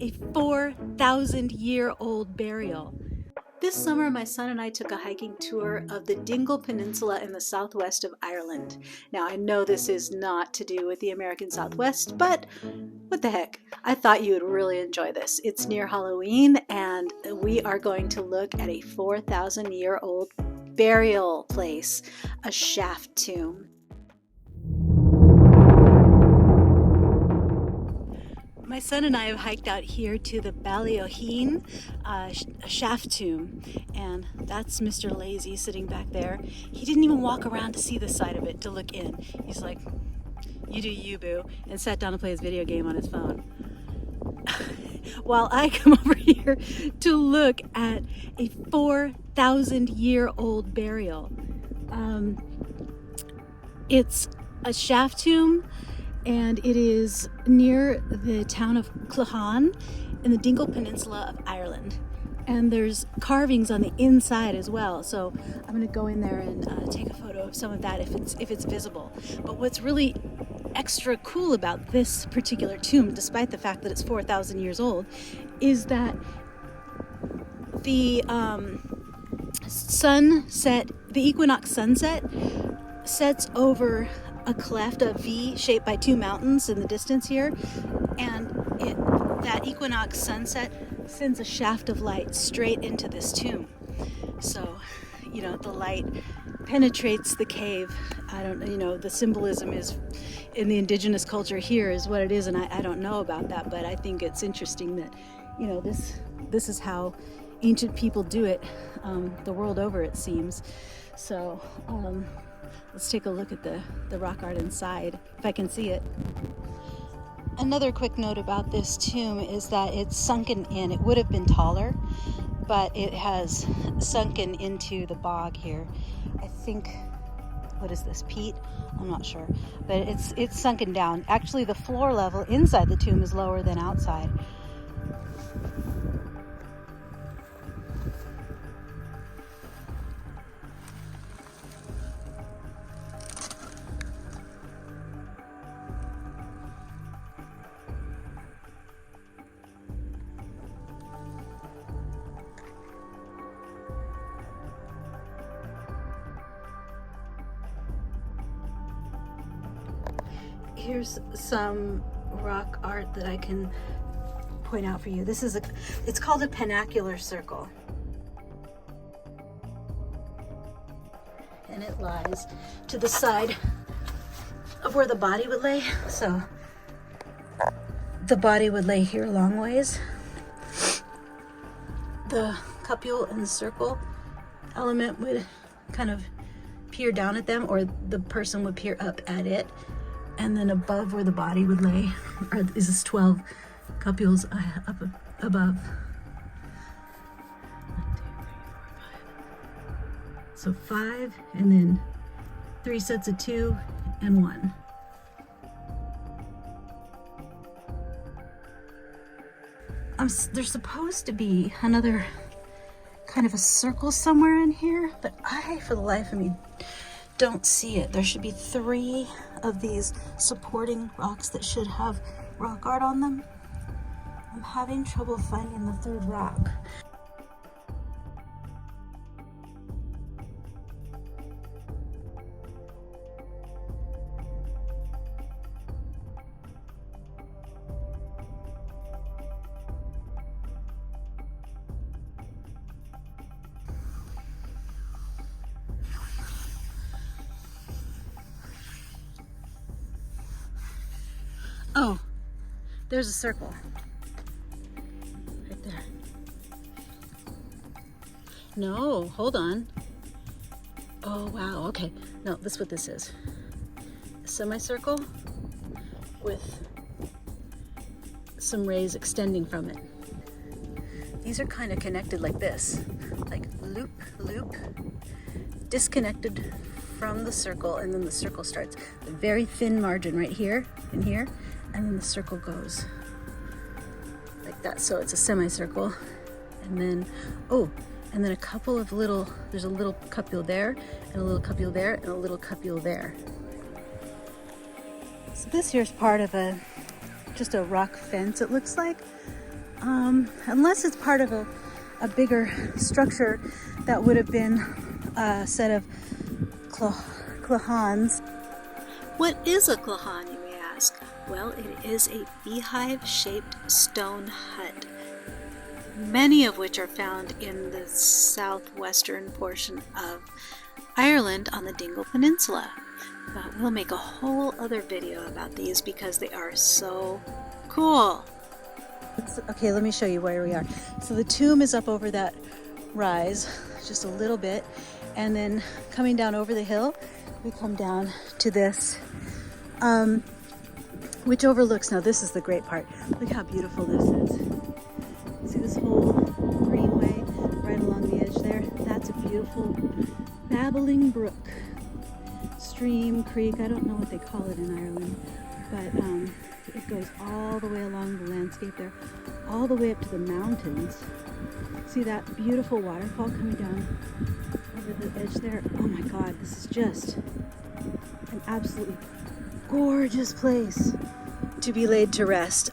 a 4,000-year-old burial. This summer, my son and I took a hiking tour of the Dingle Peninsula in the southwest of Ireland. Now, I know this is not to do with the American Southwest, but what the heck? I thought you would really enjoy this. It's near Halloween, and we are going to look at a 4,000-year-old burial place, a shaft tomb. My son and I have hiked out here to the Ballyoheen shaft tomb, and that's Mr. Lazy sitting back there. He didn't even walk around to see the side of it, to look in. He's like, you do you, boo, and sat down to play his video game on his phone. While I come over here to look at a 4,000-year-old burial. It's a shaft tomb, and it is near the town of Clahan in the Dingle Peninsula of Ireland. And there's carvings on the inside as well. So I'm gonna go in there and take a photo of some of that if it's visible. But what's really extra cool about this particular tomb, despite the fact that it's 4,000 years old, is that the sunset, the equinox sunset, sets over a cleft, a V shaped by two mountains in the distance here, and that equinox sunset sends a shaft of light straight into this tomb. So, you know, the light penetrates the cave. I don't, you know, the symbolism is in the indigenous culture here is what it is, and I don't know about that, but I think it's interesting that, you know, this is how ancient people do it the world over, it seems. So let's take a look at the rock art inside, if I can see it. Another quick note about this tomb is that it's sunken in. It would have been taller, but it has sunken into the bog here. I think, what is this, peat? I'm not sure, but it's sunken down. Actually, the floor level inside the tomb is lower than outside. Here's some rock art that I can point out for you. This is it's called a pennacular circle. And it lies to the side of where the body would lay. So the body would lay here a long ways. The cupule and the circle element would kind of peer down at them, or the person would peer up at it. And then above where the body would lay is this 12 cupules up above. 1, 2, 3, 4, 5. So 5, and then 3 sets of 2 and 1. There's supposed to be another kind of a circle somewhere in here, but I, for the life of me, don't see it. There should be 3 of these supporting rocks that should have rock art on them. I'm having trouble finding the 3rd rock. Oh, there's a circle right there. No, hold on. Oh, wow, okay. No, that's what this is. A semicircle with some rays extending from it. These are kind of connected like this, like loop, loop, disconnected from the circle, and then the circle starts. A very thin margin right here and here, and then the circle goes like that. So it's a semicircle, and then, oh, and then a couple of little, there's a little cupule there, and a little cupule there, and a little cupule there. So this here's part of just a rock fence, it looks like. unless it's part of a bigger structure that would have been a set of klahans. What is a klahan, you may ask? Well, it is a beehive-shaped stone hut, many of which are found in the southwestern portion of Ireland on the Dingle Peninsula. But we'll make a whole other video about these because they are so cool. Okay, let me show you where we are. So the tomb is up over that rise, just a little bit, and then coming down over the hill, we come down to this, which overlooks, now this is the great part. Look how beautiful this is. See this whole greenway right along the edge there? That's a beautiful babbling brook. Stream, creek, I don't know what they call it in Ireland, but it goes all the way along the landscape there, all the way up to the mountains. See that beautiful waterfall coming down over the edge there? Oh my God, this is just an absolutely gorgeous place to be laid to rest.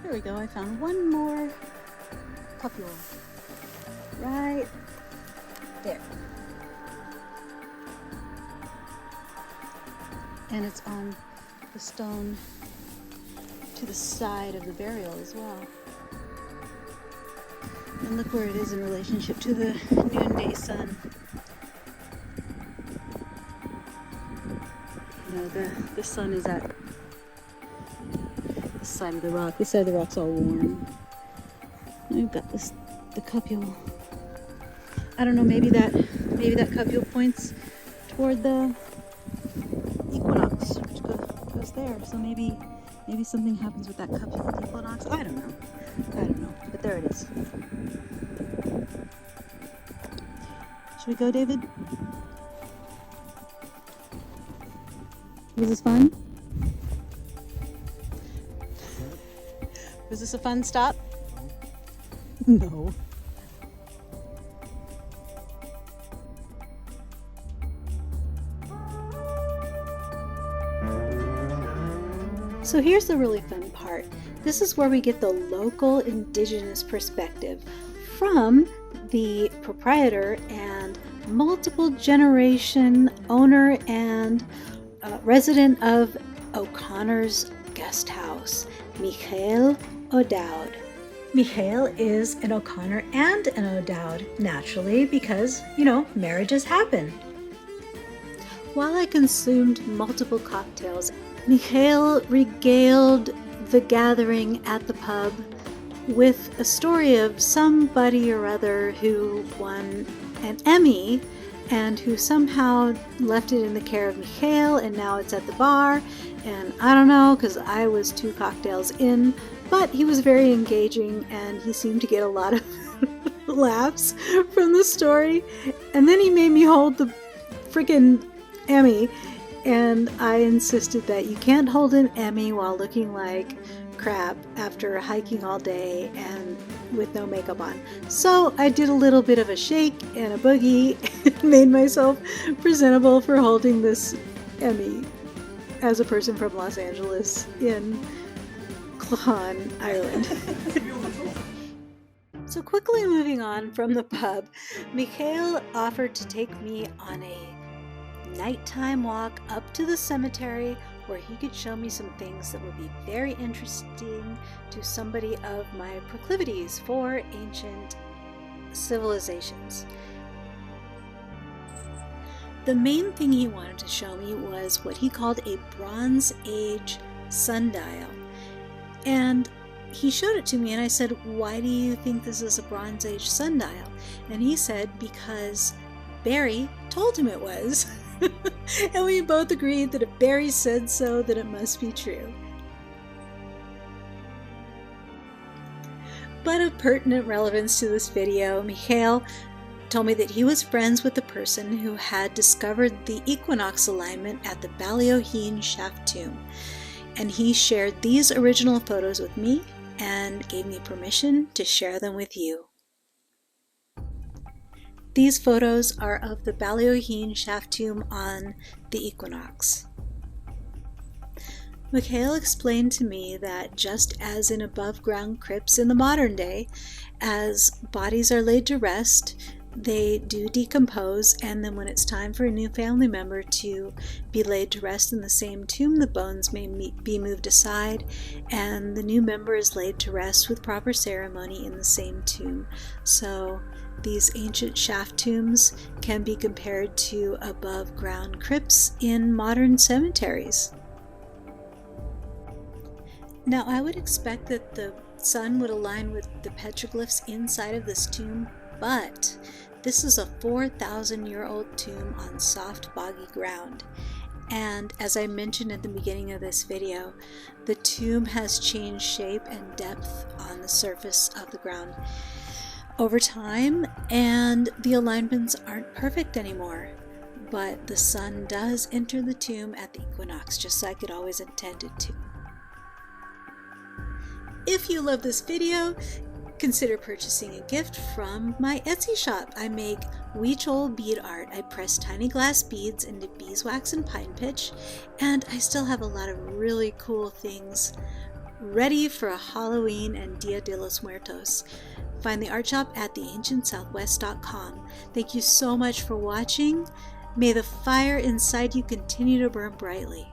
There we go, I found one more cupula right there. And it's on the stone to the side of the burial as well. And look where it is in relationship to the noonday sun. You know, the sun is at this side of the rock. This side of the rock's all warm. We've got this, the cupule. I don't know, maybe that cupule points toward the equinox, which goes there. So maybe something happens with that cupule at the equinox. I don't know. But there it is. Should we go, David? Was this fun? Was this a fun stop? No. So here's the really fun part. This is where we get the local Indigenous perspective from the proprietor and multiple generation owner and resident of O'Connor's guest house, Huichol O'Dowd. Huichol is an O'Connor and an O'Dowd, naturally, because, you know, marriages happen. While I consumed multiple cocktails, Huichol regaled the gathering at the pub with a story of somebody or other who won an Emmy and who somehow left it in the care of Huichol, and now it's at the bar. And I don't know, because I was 2 cocktails in, but he was very engaging and he seemed to get a lot of laughs from the story. And then he made me hold the freaking Emmy, and I insisted that you can't hold an Emmy while looking like crap after hiking all day and with no makeup on. So I did a little bit of a shake and a boogie and made myself presentable for holding this Emmy as a person from Los Angeles in Clahan, Ireland. So quickly moving on from the pub, Huichol offered to take me on a nighttime walk up to the cemetery where he could show me some things that would be very interesting to somebody of my proclivities for ancient civilizations. The main thing he wanted to show me was what he called a Bronze Age sundial. And he showed it to me and I said, "Why do you think this is a Bronze Age sundial?" And he said, because Barry told him it was. And we both agreed that if Barry said so, then it must be true. But of pertinent relevance to this video, Huichol told me that he was friends with the person who had discovered the equinox alignment at the Balioheen Shaft tomb, and he shared these original photos with me and gave me permission to share them with you. These photos are of the Balioheen Shaft tomb on the equinox. Huichol explained to me that just as in above-ground crypts in the modern day, as bodies are laid to rest, they do decompose, and then when it's time for a new family member to be laid to rest in the same tomb, the bones may be moved aside, and the new member is laid to rest with proper ceremony in the same tomb. So these ancient shaft tombs can be compared to above-ground crypts in modern cemeteries. Now, I would expect that the sun would align with the petroglyphs inside of this tomb, but this is a 4,000-year-old tomb on soft, boggy ground. And as I mentioned at the beginning of this video, the tomb has changed shape and depth on the surface of the ground over time, and the alignments aren't perfect anymore. But the sun does enter the tomb at the equinox, just like it always intended to. If you love this video, consider purchasing a gift from my Etsy shop. I make Huichol bead art. I press tiny glass beads into beeswax and pine pitch, and I still have a lot of really cool things ready for a Halloween and Dia de los Muertos. Find the art shop at theancientsouthwest.com. Thank you so much for watching. May the fire inside you continue to burn brightly.